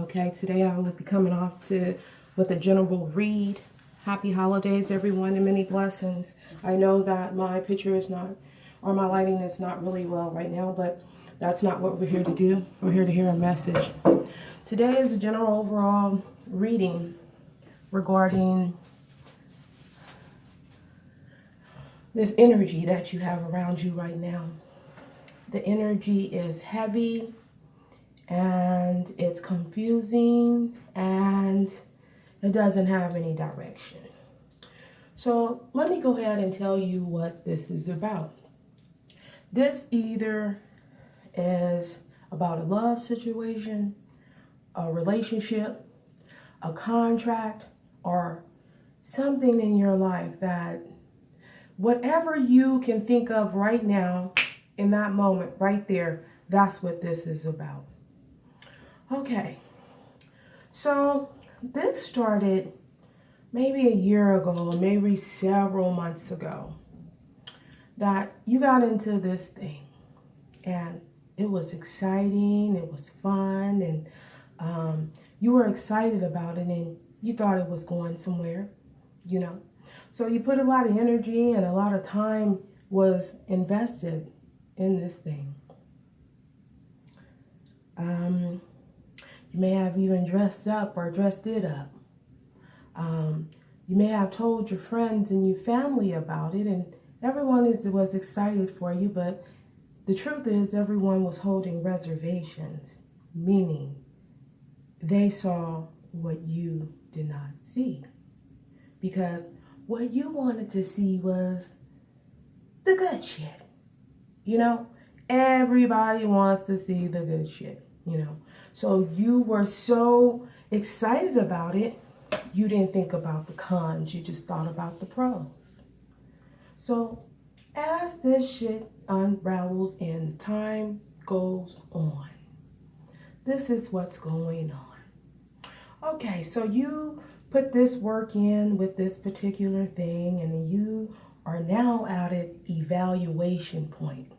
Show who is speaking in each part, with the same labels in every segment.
Speaker 1: Okay, today I will be coming off with a general read. Happy holidays, everyone, and many blessings. I know that my picture is not, or my lighting is not really well right now, but that's not what we're here to do. We're here to hear a message. Today is a general overall reading regarding this energy that you have around you right now. The energy is heavy and it's confusing and it doesn't have any direction. So let me go ahead and tell you what this is about. This either is about a love situation, a relationship, a contract, or something in your life that whatever you can think of right now, in that moment, right there, that's what this is about. Okay, so this started maybe a year ago, maybe several months ago, that you got into this thing, and it was exciting, it was fun, and you were excited about it, and you thought it was going somewhere, you know. So you put a lot of energy and a lot of time was invested in this thing. You may have even dressed up or dressed it up. You may have told your friends and your family about it, and everyone was excited for you, but the truth is everyone was holding reservations, meaning they saw what you did not see. Because what you wanted to see was the good shit. You know, everybody wants to see the good shit, you know. So you were so excited about it, you didn't think about the cons, you just thought about the pros. So as this shit unravels and time goes on, this is what's going on. Okay, so you put this work in with this particular thing, and you are now at an evaluation point.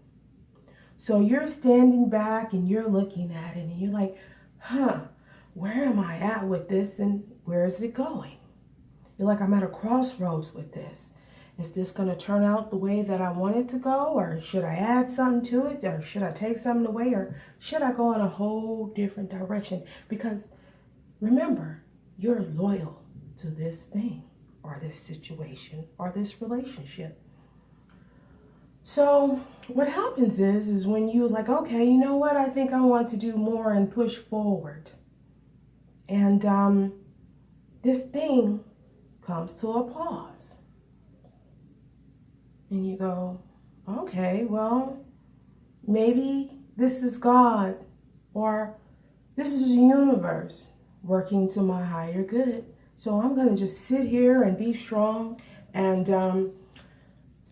Speaker 1: So you're standing back and you're looking at it and you're like, where am I at with this and where is it going? You're like, I'm at a crossroads with this. Is this going to turn out the way that I want it to go? Or should I add something to it? Or should I take something away? Or should I go in a whole different direction? Because remember, you're loyal to this thing or this situation or this relationship. So what happens is when you're like, okay, you know what? I think I want to do more and push forward. And this thing comes to a pause. And you go, okay, well, maybe this is God or this is the universe working to my higher good. So I'm going to just sit here and be strong and,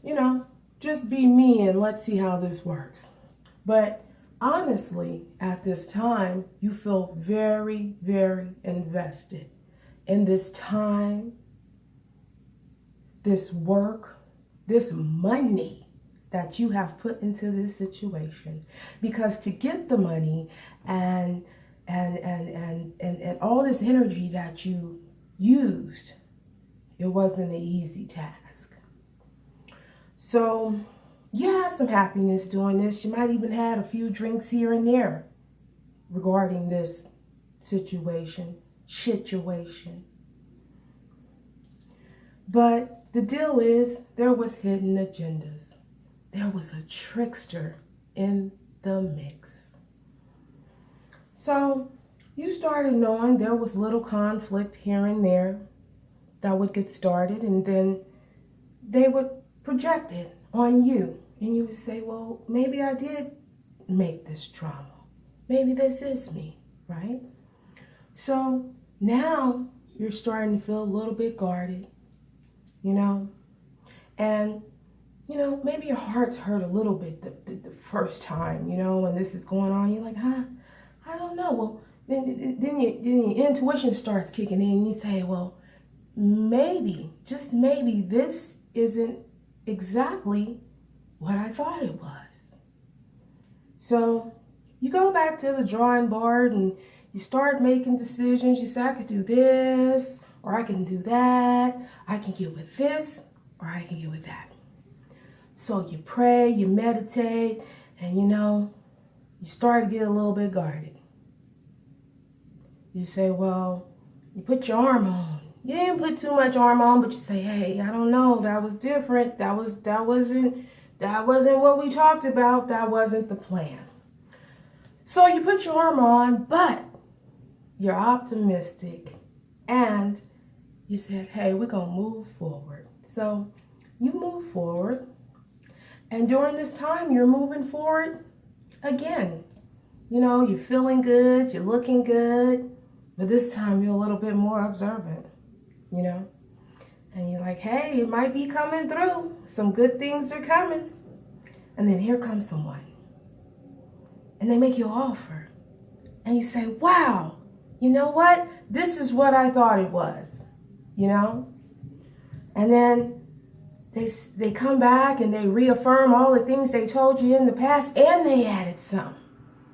Speaker 1: you know, just be me and let's see how this works. But honestly, at this time, you feel very, very invested in this time, this work, this money that you have put into this situation. Because to get the money and all this energy that you used, it wasn't an easy task. So you had some happiness doing this. You might even had a few drinks here and there regarding this situation. But the deal is there was hidden agendas. There was a trickster in the mix. So you started knowing there was little conflict here and there that would get started, and then they would project it on you. And you would say, well, maybe I did make this drama. Maybe this is me, right? So now you're starting to feel a little bit guarded, you know? And, you know, maybe your heart's hurt a little bit the first time, you know, when this is going on. You're like, I don't know. Well, then your intuition starts kicking in and you say, well, maybe, just maybe this isn't exactly what I thought it was. So you go back to the drawing board and You start making decisions. You say, I could do this, or I can do that. I can get with this, or I can get with that. So you pray, you meditate, and you start to get a little bit guarded. You say, well, you put your arm on. You didn't put too much arm on, but you say, hey, I don't know, that was different. That wasn't what we talked about. That wasn't the plan. So you put your arm on, but you're optimistic, and you said, hey, we're going to move forward. So you move forward, and during this time, you're moving forward again. You're feeling good, you're looking good, but this time you're a little bit more observant, and you're like, hey, it might be coming through. Some good things are coming. And then here comes someone, and they make you an offer, and you say, wow, you know what? This is what I thought it was, And then they come back and they reaffirm all the things they told you in the past, and they added some.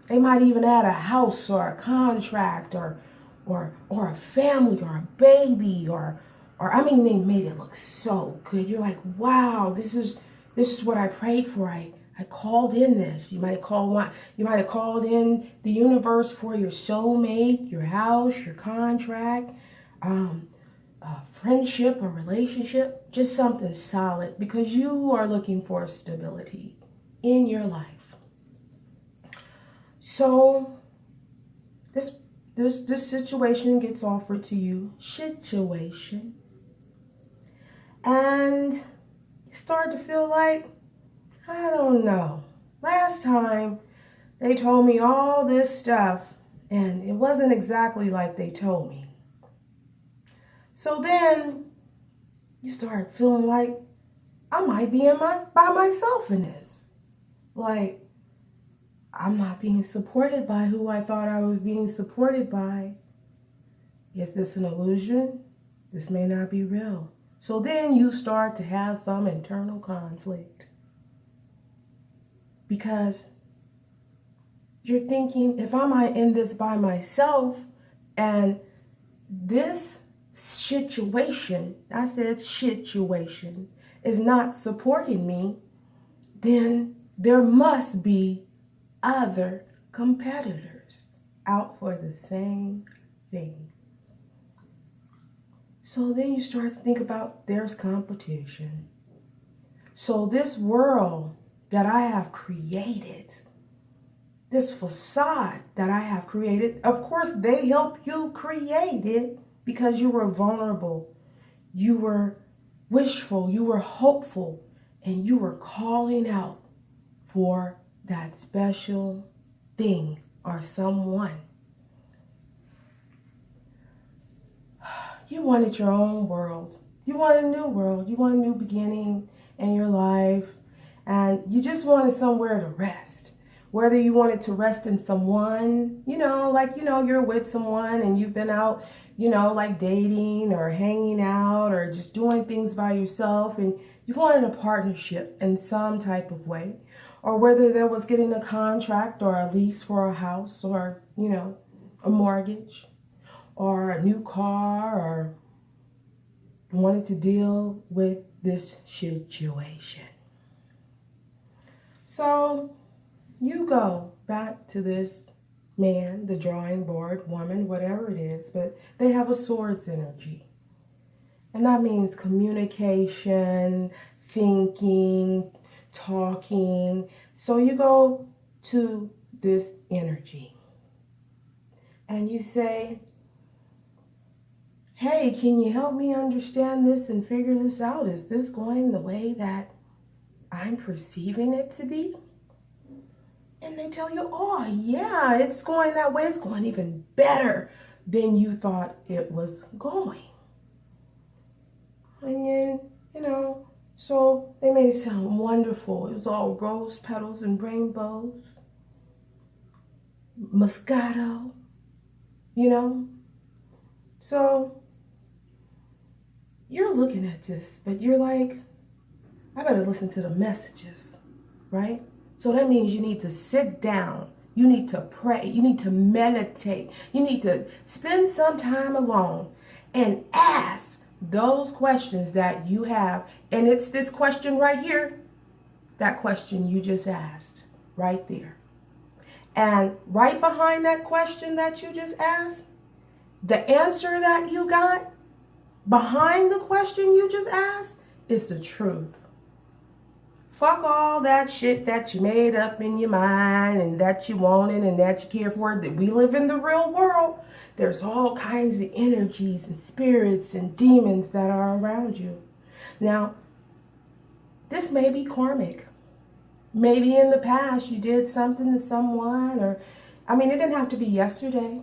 Speaker 1: They might even add a house or a contract or a family or a baby or they made it look so good. You're like, wow, this is what I prayed for. I called in this. You might have called in the universe for your soulmate, your house, your contract, friendship or relationship, just something solid, because you are looking for stability in your life. So this situation gets offered to you, shituation, and you start to feel like, I don't know. Last time they told me all this stuff, and it wasn't exactly like they told me. So then you start feeling like I might be by myself in this. Like, I'm not being supported by who I thought I was being supported by. Is this an illusion? This may not be real. So then you start to have some internal conflict. Because you're thinking, if I'm in this by myself, and this situation, I said situation, is not supporting me, then there must be other competitors out for the same thing. So then you start to think about, there's competition. So this world that I have created, this facade that I have created, of course they help you create it because you were vulnerable, you were wishful, you were hopeful, and you were calling out for that special thing or someone. You wanted your own world. You want a new world. You want a new beginning in your life. And you just wanted somewhere to rest. Whether you wanted to rest in someone, you're with someone and you've been out, like dating or hanging out or just doing things by yourself, and you wanted a partnership in some type of way. Or whether there was getting a contract or a lease for a house or, a mortgage or a new car, or wanted to deal with this situation. So you go back to this man, the drawing board, woman, whatever it is, but they have a swords energy. And that means communication, thinking, talking. So you go to this energy and you say, hey, can you help me understand this and figure this out? Is this going the way that I'm perceiving it to be? And they tell you, oh yeah, it's going that way. It's going even better than you thought it was going. And then, so they made it sound wonderful. It was all rose petals and rainbows, Moscato, So you're looking at this, but you're like, I better listen to the messages, right? So that means you need to sit down You need to pray. You need to meditate. You need to spend some time alone and ask those questions that you have. And it's this question right here, that question you just asked right there. And right behind that question that you just asked, the answer that you got behind the question you just asked is the truth. Fuck all that shit that you made up in your mind and that you wanted and that you care for. That we live in the real world. There's all kinds of energies and spirits and demons that are around you. Now, this may be karmic. Maybe in the past you did something to someone, or, I mean, it didn't have to be yesterday.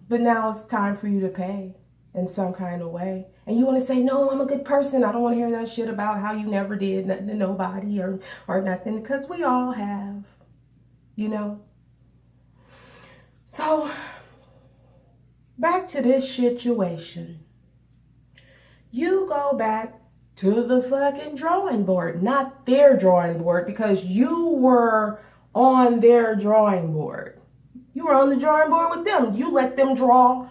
Speaker 1: But now it's time for you to pay in some kind of way. And you want to say, no, I'm a good person. I don't want to hear that shit about how you never did nothing to nobody or nothing, because we all have, you know. So, back to this situation. You go back to the fucking drawing board, not their drawing board, because you were on their drawing board. You were on the drawing board with them. You let them draw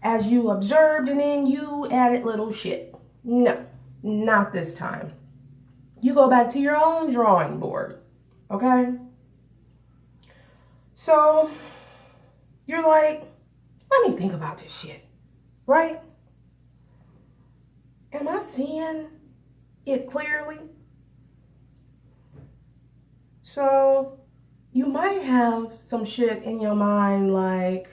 Speaker 1: as you observed, and then you added little shit. No, not this time. You go back to your own drawing board, okay? So, you're like, let me think about this shit, right? Am I seeing it clearly? So, you might have some shit in your mind, like,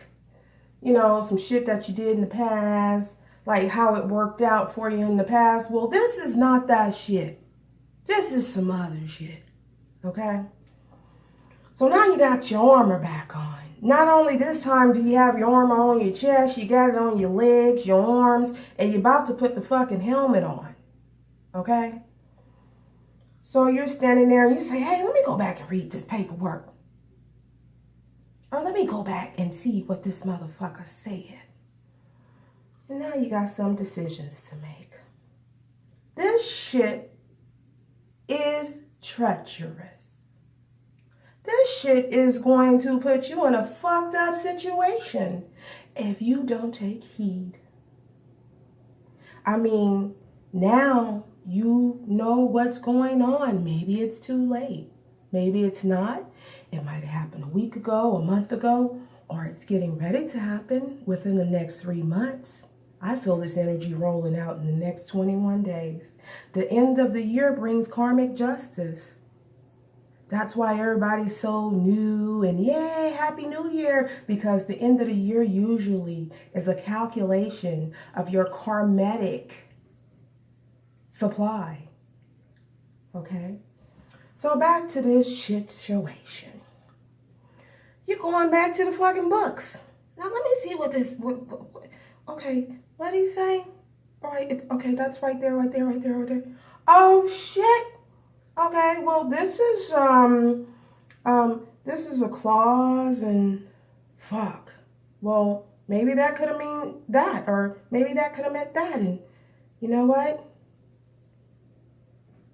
Speaker 1: you know, some shit that you did in the past, like how it worked out for you in the past. Well, this is not that shit. This is some other shit, okay? So now you got your armor back on. Not only this time do you have your armor on your chest, you got it on your legs, your arms, and you're about to put the fucking helmet on, okay? So you're standing there and you say, hey, let me go back and read this paperwork. Or let me go back and see what this motherfucker said. And now you got some decisions to make. This shit is treacherous. This shit is going to put you in a fucked up situation if you don't take heed. I mean, now you know what's going on. Maybe it's too late. Maybe it's not. It might have happened a week ago, a month ago, or it's getting ready to happen within the next 3 months. I feel this energy rolling out in the next 21 days. The end of the year brings karmic justice. That's why everybody's so new and yay, Happy New Year, because the end of the year usually is a calculation of your karmatic supply. Okay? So back to this situation. You're going back to the fucking books. Now let me see what this, okay, what did he say? All right, okay, that's right there. Oh shit. Okay, well this is a clause and fuck. Well, maybe that could have meant that, or maybe that could have meant that, and you know what?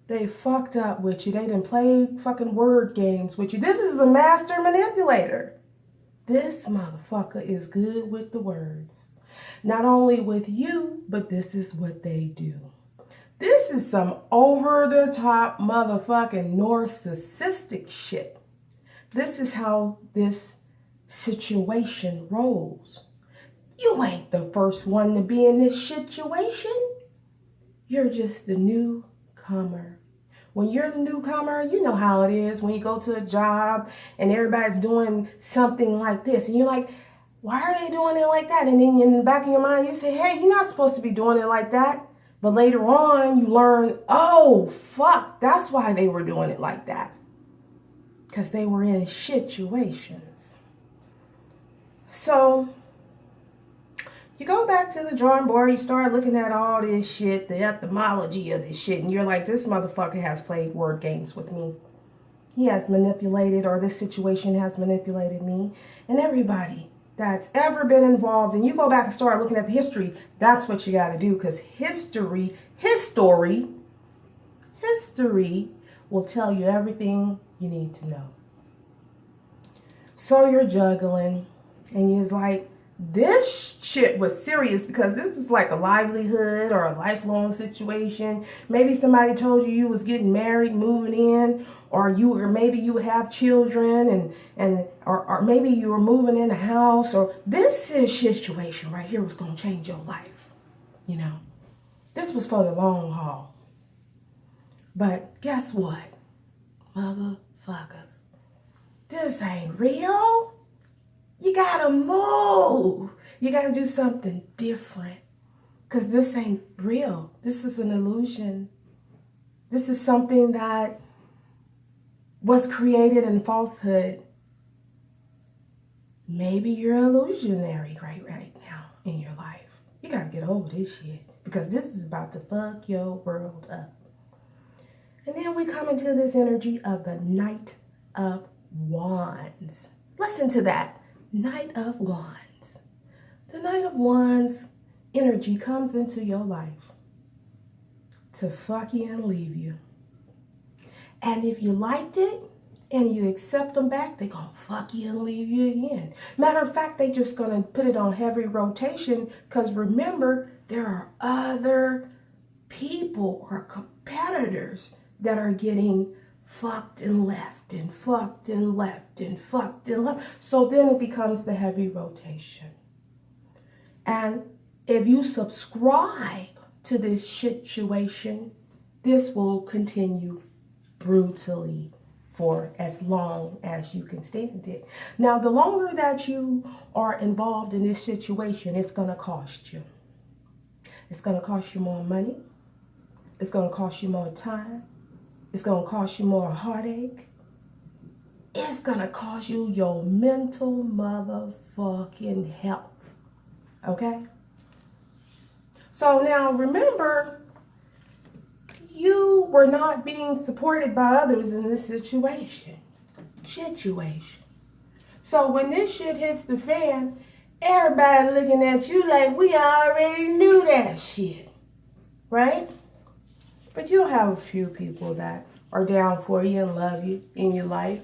Speaker 1: They fucked up with you. They done played fucking word games with you. This is a master manipulator. This motherfucker is good with the words. Not only with you, but this is what they do. This is some over-the-top motherfucking narcissistic shit. This is how this situation rolls. You ain't the first one to be in this situation. You're just the newcomer. When you're the newcomer, you know how it is when you go to a job and everybody's doing something like this. And you're like, why are they doing it like that? And then in the back of your mind, you say, hey, you're not supposed to be doing it like that. But later on, you learn, oh, fuck, that's why they were doing it like that. Because they were in situations. So you go back to the drawing board, you start looking at all this shit, the etymology of this shit, and you're like, this motherfucker has played word games with me. He has manipulated, or this situation has manipulated me, and everybody that's ever been involved. And you go back and start looking at the history. That's what you got to do, because history will tell you everything you need to know. So you're juggling, and you're like, this shit was serious because this is like a livelihood or a lifelong situation. Maybe somebody told you was getting married, moving in, or maybe you would have children, or maybe you were moving in a house, or this situation right here was going to change your life. You know, this was for the long haul. But guess what, motherfuckers? This ain't real. You gotta move. You gotta do something different. Because this ain't real. This is an illusion. This is something that was created in falsehood. Maybe you're illusionary right now in your life. You gotta get over this shit. Because this is about to fuck your world up. And then we come into this energy of the Knight of Wands. Listen to that. Knight of Wands. The Knight of Wands energy comes into your life to fuck you and leave you. And if you liked it and you accept them back, they're going to fuck you and leave you again. Matter of fact, they just going to put it on heavy rotation because remember, there are other people or competitors that are getting fucked and left and fucked and left and fucked and left. So then it becomes the heavy rotation. And if you subscribe to this situation, this will continue brutally for as long as you can stand it. Now, the longer that you are involved in this situation, it's going to cost you. It's going to cost you more money. It's going to cost you more time. It's going to cost you more heartache. It's going to cost you your mental motherfucking health. Okay? So now remember, you were not being supported by others in this situation. So when this shit hits the fan, everybody looking at you like we already knew that shit. Right? But you'll have a few people that are down for you and love you in your life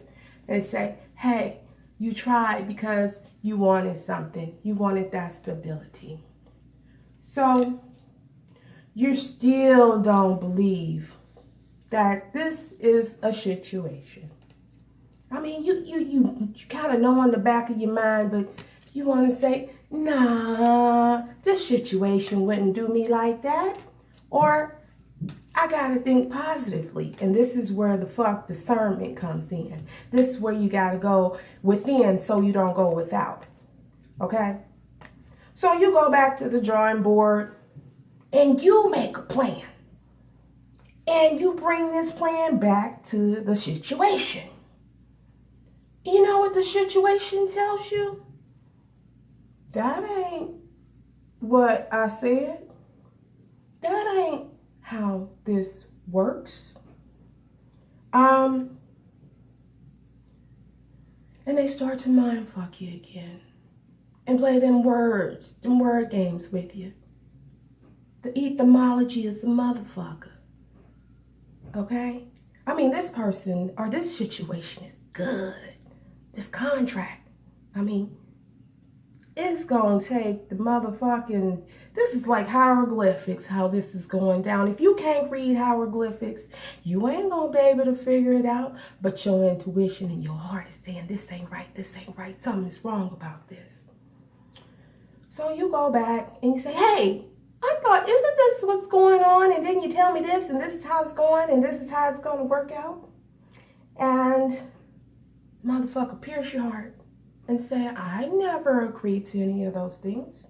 Speaker 1: and say, hey, you tried because you wanted something. You wanted that stability. So you still don't believe that this is a situation. I mean, you kind of know in the back of your mind, but you want to say, nah, this situation wouldn't do me like that. Or I gotta think positively. And this is where the fuck discernment comes in. This is where you gotta go within so you don't go without. Okay? So you go back to the drawing board and you make a plan. And you bring this plan back to the situation. You know what the situation tells you? That ain't what I said. That ain't how this works. And they start to mind fuck you again and play them word games with you. The etymology is the motherfucker. Okay? I mean, this person or this situation is good. This contract, I mean, it's gonna take the motherfucking, this is like hieroglyphics, how this is going down. If you can't read hieroglyphics, you ain't gonna be able to figure it out, but your intuition and your heart is saying, this ain't right, something's wrong about this. So you go back and you say, hey, I thought, isn't this what's going on? And then you tell me this, and this is how it's going, and this is how it's gonna work out. And motherfucker, pierce your heart and say, I never agreed to any of those things.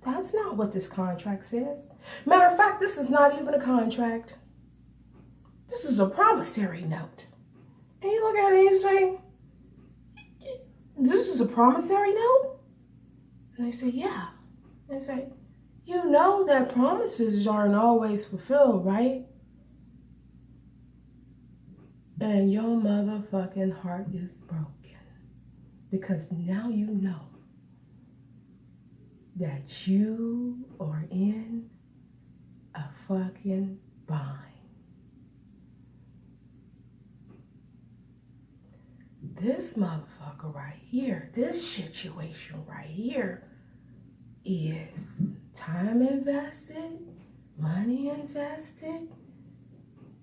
Speaker 1: That's not what this contract says. Matter of fact, this is not even a contract. This is a promissory note. And you look at it and you say, this is a promissory note? And they say, yeah. And they say, you know that promises aren't always fulfilled, right? And your motherfucking heart is broken. Because now you know that you are in a fucking bind. This motherfucker right here, this situation right here is time invested, money invested.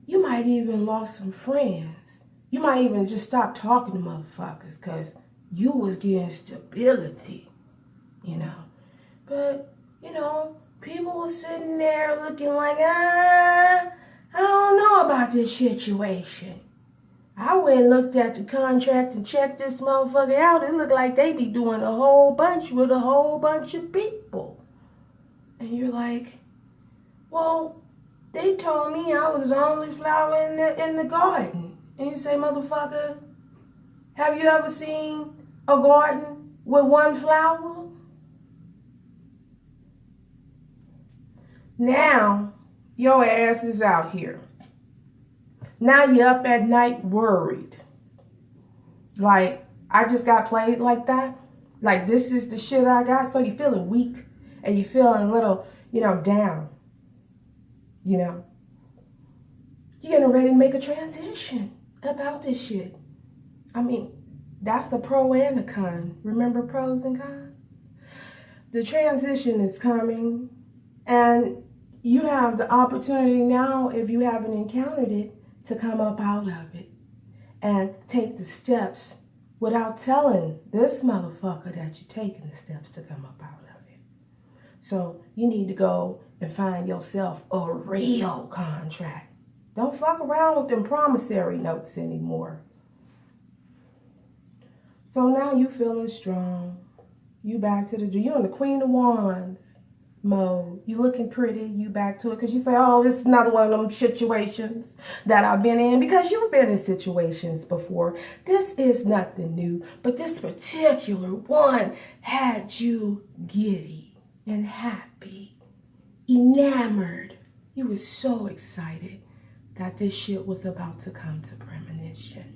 Speaker 1: You might even lost some friends. You might even just stop talking to motherfuckers because you was getting stability, you know. But, you know, people were sitting there looking like, I don't know about this situation. I went and looked at the contract and checked this motherfucker out. It looked like they be doing a whole bunch with a whole bunch of people. And you're like, well, they told me I was the only flower in the garden. And you say, motherfucker, have you ever seen a garden with one flower? Now, your ass is out here. Now you're up at night worried. Like, I just got played like that. Like, this is the shit I got. So you're feeling weak and you're feeling a little, down. You're getting ready to make a transition about this shit. I mean, that's the pro and the con. Remember pros and cons? The transition is coming, and you have the opportunity now, if you haven't encountered it, to come up out of it and take the steps without telling this motherfucker that you're taking the steps to come up out of it. So you need to go and find yourself a real contract. Don't fuck around with them promissory notes anymore. So now you feeling strong. You back to you're in the Queen of Wands mode. You looking pretty. You back to it because you say, oh, this is another one of them situations that I've been in, because you've been in situations before. This is nothing new, but this particular one had you giddy and happy, enamored. You were so excited that this shit was about to come to premonition.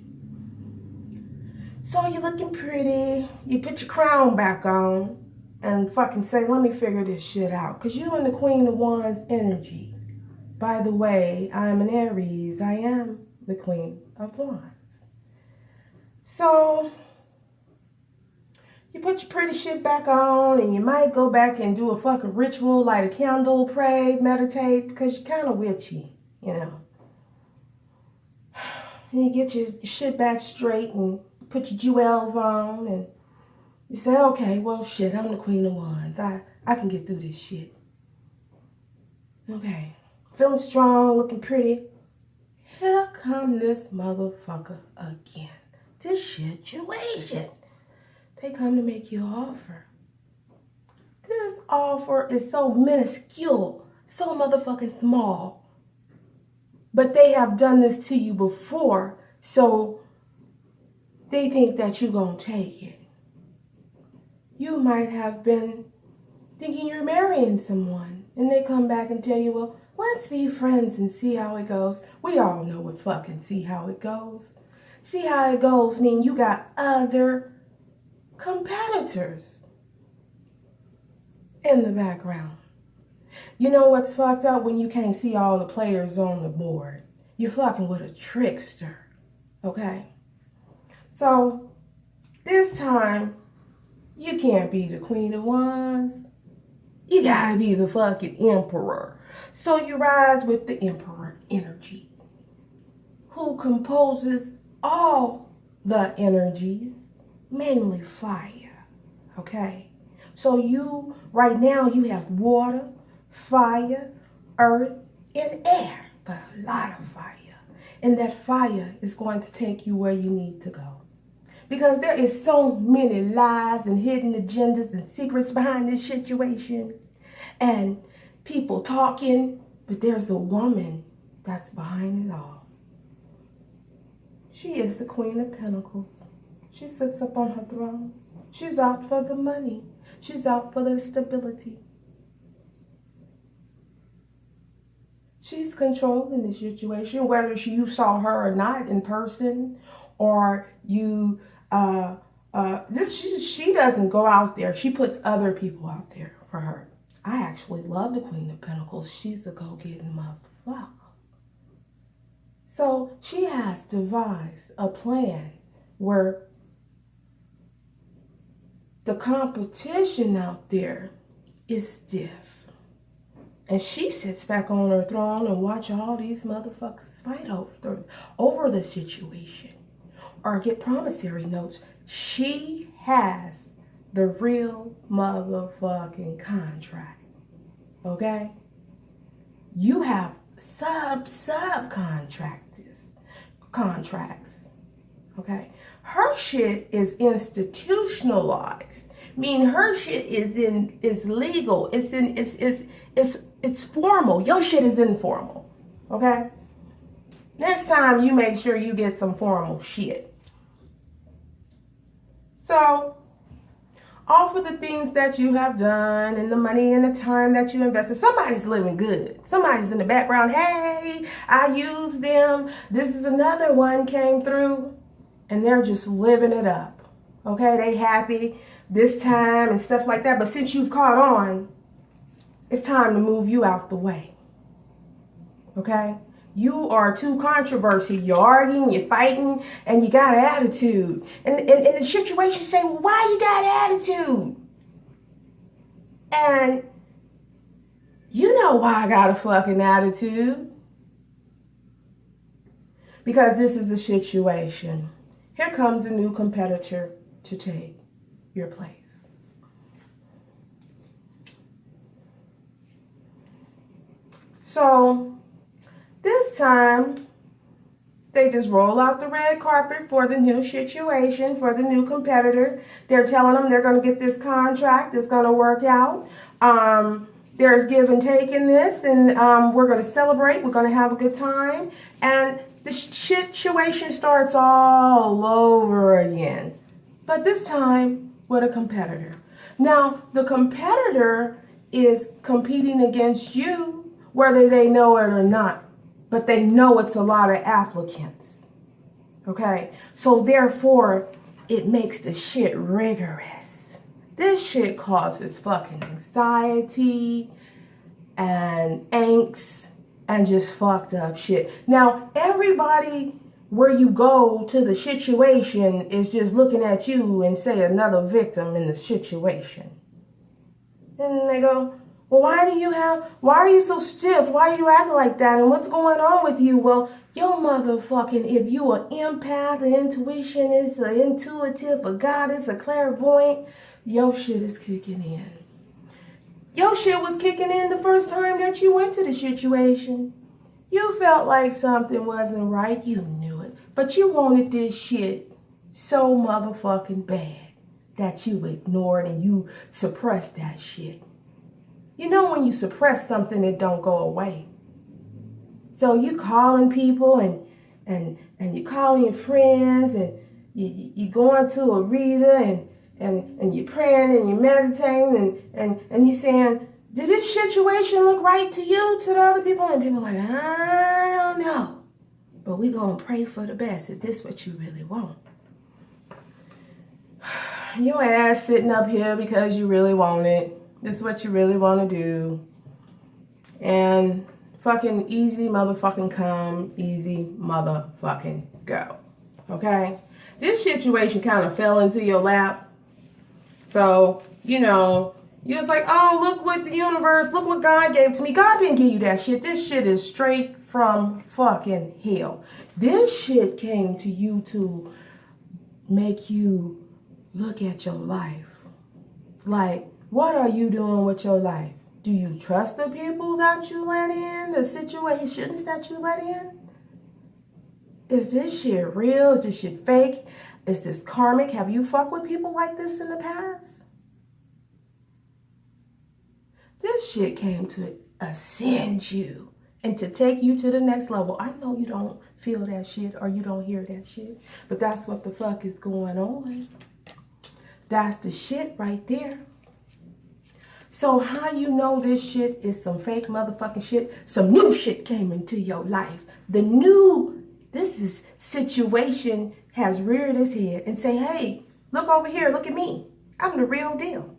Speaker 1: So you're looking pretty. You put your crown back on and fucking say, let me figure this shit out. Because you in the Queen of Wands energy. By the way, I'm an Aries. I am the Queen of Wands. So you put your pretty shit back on, and you might go back and do a fucking ritual, light a candle, pray, meditate, because you're kind of witchy, And you get your shit back straight and put your jewels on, and you say, okay, well, shit, I'm the Queen of Wands. I can get through this shit. Okay. Feeling strong, looking pretty. Here come this motherfucker again. This situation. They come to make you an offer. This offer is so minuscule, so motherfucking small. But they have done this to you before, so they think that you're going to take it. You might have been thinking you're marrying someone, and they come back and tell you, well, let's be friends and see how it goes. We all know what fucking see how it goes. See how it goes mean you got other competitors in the background. You know what's fucked up? When you can't see all the players on the board. You're fucking with a trickster, okay? So, this time, you can't be the Queen of Wands. You gotta be the fucking Emperor. So you rise with the Emperor energy, who composes all the energies, mainly fire, okay? So you, right now, you have water, fire, earth, and air, but a lot of fire. And that fire is going to take you where you need to go. Because there is so many lies and hidden agendas and secrets behind this situation. And people talking, but there's a woman that's behind it all. She is the Queen of Pentacles. She sits up on her throne. She's out for the money. She's out for the stability. She's controlling the situation, whether you saw her or not in person, or you she doesn't go out there. She puts other people out there for her. I actually love the Queen of Pentacles. She's a go-getting motherfucker. So she has devised a plan where the competition out there is stiff. And she sits back on her throne and watch all these motherfuckers fight over the situation or get promissory notes. She has the real motherfucking contract. Okay? You have contracts. Okay? Her shit is institutionalized. Meaning her shit is legal. It's formal. Your shit is informal. Okay? Next time you make sure you get some formal shit. So, all for the things that you have done and the money and the time that you invested. Somebody's living good. Somebody's in the background. Hey, I used them. This is another one came through. And they're just living it up. Okay, they happy this time and stuff like that. But since you've caught on, it's time to move you out the way. Okay? You are too controversial. You're arguing, you're fighting, and you got attitude. And in the situation, you say, well, why you got attitude? And you know why I got a fucking attitude. Because this is the situation. Here comes a new competitor to take your place. So this time, they just roll out the red carpet for the new situation, for the new competitor. They're telling them they're going to get this contract. It's going to work out. There's give and take in this, and we're going to celebrate. We're going to have a good time. And the situation starts all over again. But this time with a competitor. Now, the competitor is competing against you, whether they know it or not. But they know it's a lot of applicants. Okay? So therefore, it makes the shit rigorous. This shit causes fucking anxiety and angst and just fucked up shit. Now, everybody where you go to the situation is just looking at you and say another victim in the situation. And they go, well, why are you so stiff? Why do you act like that? And what's going on with you? Well, your motherfucking, if you an empath, an intuitionist, an intuitive, a goddess, a clairvoyant, your shit is kicking in. Your shit was kicking in the first time that you went to the situation. You felt like something wasn't right. You knew it. But you wanted this shit so motherfucking bad that you ignored and you suppressed that shit. You know when you suppress something, it don't go away. So you calling people and you calling your friends and you going to a reader and you're praying and you're meditating and you're saying, did this situation look right to you, to the other people? And people are like, I don't know. But we going to pray for the best if this is what you really want. Your ass sitting up here because you really want it. This is what you really want to do. And fucking easy motherfucking come, easy motherfucking go. Okay? This situation kind of fell into your lap. So, you was like, oh, look what the universe, look what God gave to me. God didn't give you that shit. This shit is straight from fucking hell. This shit came to you to make you look at your life. Like, what are you doing with your life? Do you trust the people that you let in? The situations that you let in? Is this shit real? Is this shit fake? Is this karmic? Have you fucked with people like this in the past? This shit came to ascend you and to take you to the next level. I know you don't feel that shit or you don't hear that shit, but that's what the fuck is going on. That's the shit right there. So how you know this shit is some fake motherfucking shit? Some new shit came into your life. This situation has reared its head and say, hey, look over here, look at me. I'm the real deal.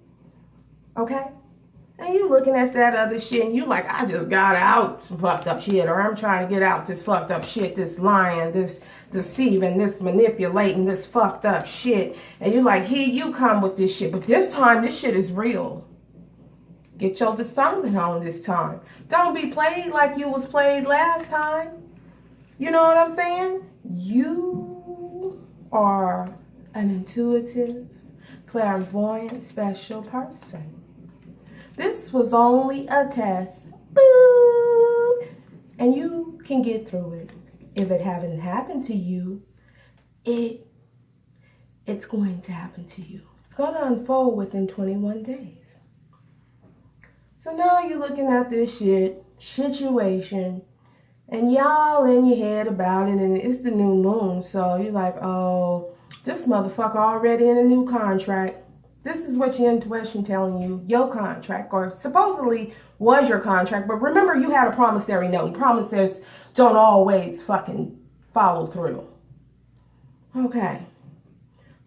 Speaker 1: Okay? And you looking at that other shit and you like, I just got out some fucked up shit, or I'm trying to get out this fucked up shit, this lying, this deceiving, this manipulating, this fucked up shit. And you're like, here you come with this shit. But this time, this shit is real. Get your discernment on this time. Don't be played like you was played last time. You know what I'm saying? You are an intuitive, clairvoyant, special person. This was only a test. Boop! And you can get through it. If it haven't happened to you, it's going to happen to you. It's going to unfold within 21 days. So now you're looking at this situation, and y'all in your head about it, and it's the new moon. So you're like, oh, this motherfucker already in a new contract. This is what your intuition telling you, your contract, or supposedly was your contract. But remember, you had a promissory note, and promises don't always fucking follow through. Okay.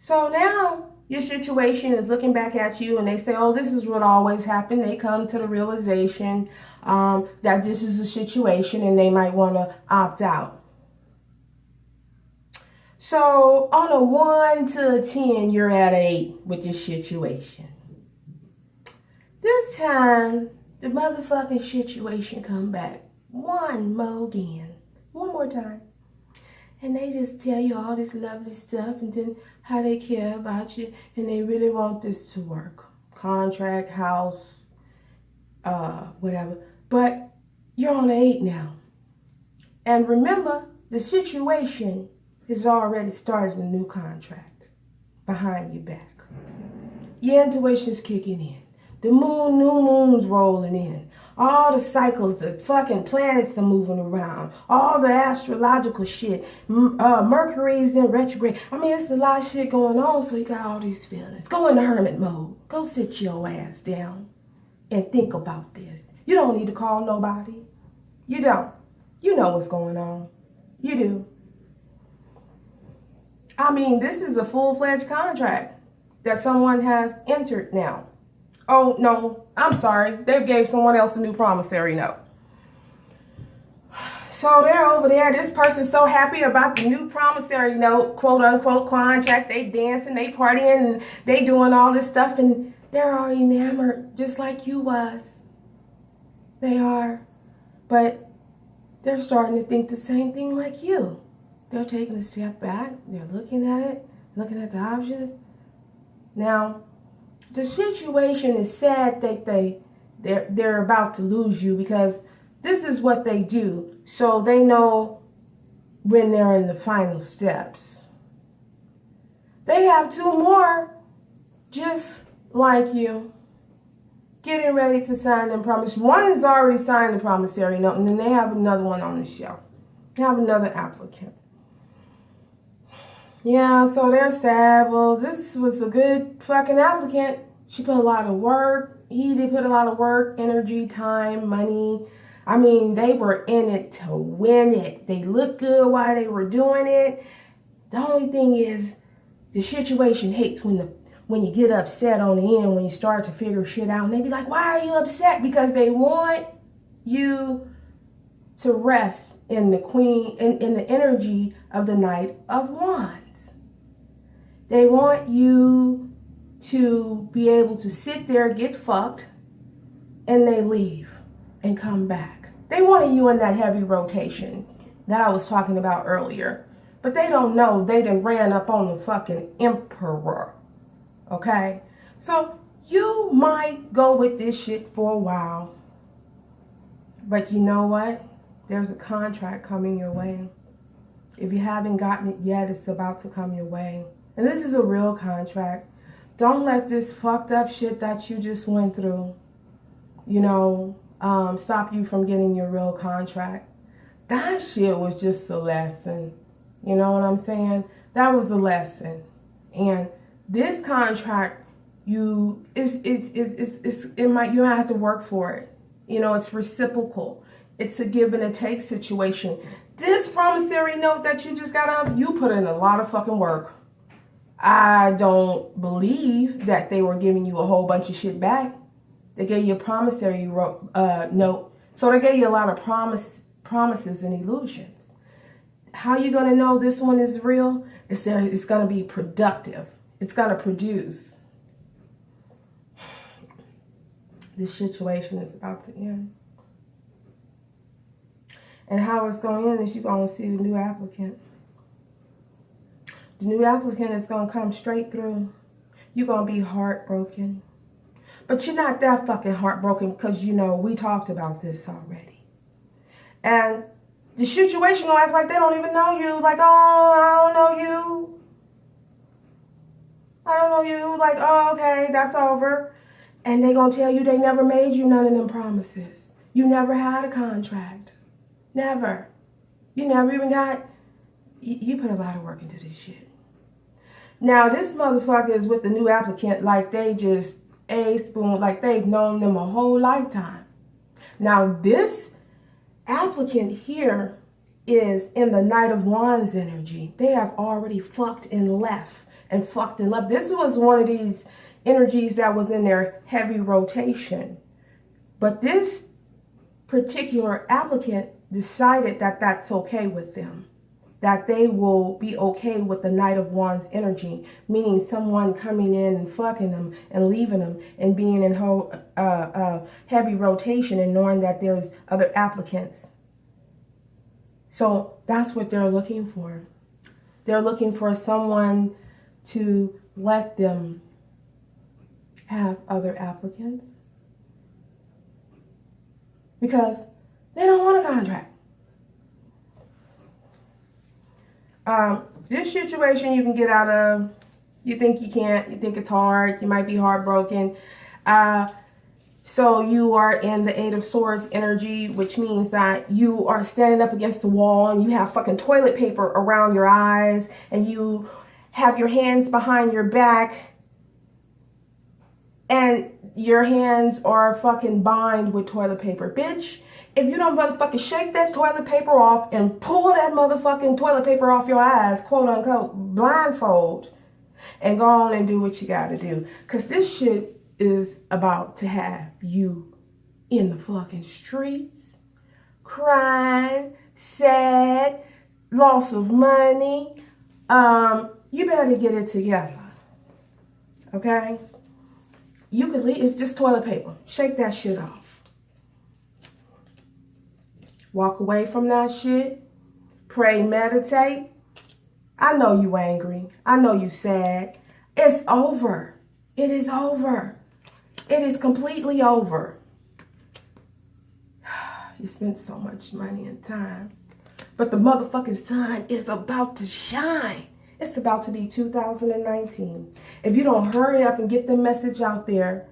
Speaker 1: So now your situation is looking back at you, and they say, oh, this is what always happened. They come to the realization that this is a situation, and they might want to opt out. So on a 1 to a 10, you're at 8 with this situation. This time, the motherfucking situation come back one more time. And they just tell you all this lovely stuff, and then how they care about you, and they really want this to work. Contract, house, whatever. But you're on an 8 now. And remember, the situation has already started a new contract behind your back. Your intuition's kicking in. The moon, new moon's rolling in. All the cycles, the fucking planets are moving around. All the astrological shit. Mercury's in retrograde. I mean, it's a lot of shit going on, so you got all these feelings. Go into hermit mode. Go sit your ass down and think about this. You don't need to call nobody. You don't. You know what's going on. You do. I mean, this is a full-fledged contract that someone has entered now. Oh, no, I'm sorry. They gave someone else a new promissory note. So they're over there. This person's so happy about the new promissory note, quote-unquote contract. They dancing, they partying, and they doing all this stuff, and they're all enamored just like you was. They are. But they're starting to think the same thing like you. They're taking a step back. They're looking at it, looking at the options. Now, the situation is sad that they're about to lose you, because this is what they do. So they know when they're in the final steps. They have 2 more just like you, getting ready to sign them promise. One has already signed the promissory note, and then they have another one on the shelf. They have another applicant. Yeah, so they're sad. Well, this was a good fucking applicant. She put a lot of work. He did put a lot of work, energy, time, money. I mean, they were in it to win it. They looked good while they were doing it. The only thing is, the situation hates when you get upset on the end, when you start to figure shit out. And they be like, why are you upset? Because they want you to rest in the queen, in the energy of the Knight of Wands. They want you to be able to sit there, get fucked, and they leave and come back. They wanted you in that heavy rotation that I was talking about earlier. But they don't know they done ran up on the fucking emperor. Okay? So you might go with this shit for a while. But you know what? There's a contract coming your way. If you haven't gotten it yet, it's about to come your way. And this is a real contract. Don't let this fucked up shit that you just went through, stop you from getting your real contract. That shit was just a lesson. You know what I'm saying? That was the lesson. And this contract, you might have to work for it. It's reciprocal. It's a give and a take situation. This promissory note that you just got off, you put in a lot of fucking work. I don't believe that they were giving you a whole bunch of shit back. They gave you a promissory note. So they gave you a lot of promises and illusions. How you going to know this one is real? It's going to be productive. It's going to produce. This situation is about to end. And how it's going to end is you're going to see the new applicant. The new applicant is going to come straight through. You're going to be heartbroken. But you're not that fucking heartbroken because, you know, we talked about this already. And the situation going to act like they don't even know you. Like, oh, I don't know you. I don't know you. Like, oh, okay, that's over. And they going to tell you they never made you none of them promises. You never had a contract. Never. You never even got... You put a lot of work into this shit. Now, this motherfucker is with the new applicant like they just... spoon, like they've known them a whole lifetime. Now this applicant here is in the Knight of Wands energy. They have already fucked and left. This was one of these energies that was in their heavy rotation. But this particular applicant decided that that's okay with them. That they will be okay with the Knight of Wands energy, meaning someone coming in and fucking them and leaving them and being in heavy rotation and knowing that there's other applicants. So that's what they're looking for. They're looking for someone to let them have other applicants because they don't want a contract. This situation you can get out of. You think you can't. You think it's hard. You might be heartbroken. So you are in the Eight of Swords energy, which means that you are standing up against the wall and you have fucking toilet paper around your eyes and you have your hands behind your back and your hands are fucking bound with toilet paper. Bitch, if you don't motherfucking shake that toilet paper off and pull that motherfucking toilet paper off your eyes, quote unquote, blindfold, and go on and do what you gotta do. Because this shit is about to have you in the fucking streets, crying, sad, loss of money. You better get it together. Okay? You could leave, it's just toilet paper. Shake that shit off. Walk away from that shit. Pray, meditate. I know you angry. I know you sad. It's over. It is over. It is completely over. You spent so much money and time. But the motherfucking sun is about to shine. It's about to be 2019. If you don't hurry up and get the message out there,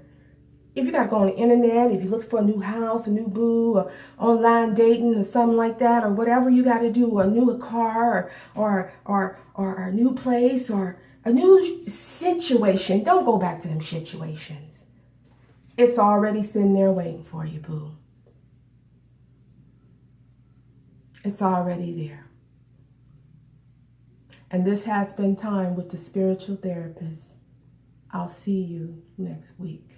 Speaker 1: if you got to go on the internet, if you look for a new house, a new boo, or online dating or something like that, or whatever you got to do, a new car or a new place or a new situation, don't go back to them situations. It's already sitting there waiting for you, boo. It's already there. And this has been Time with the Spiritual Therapist. I'll see you next week.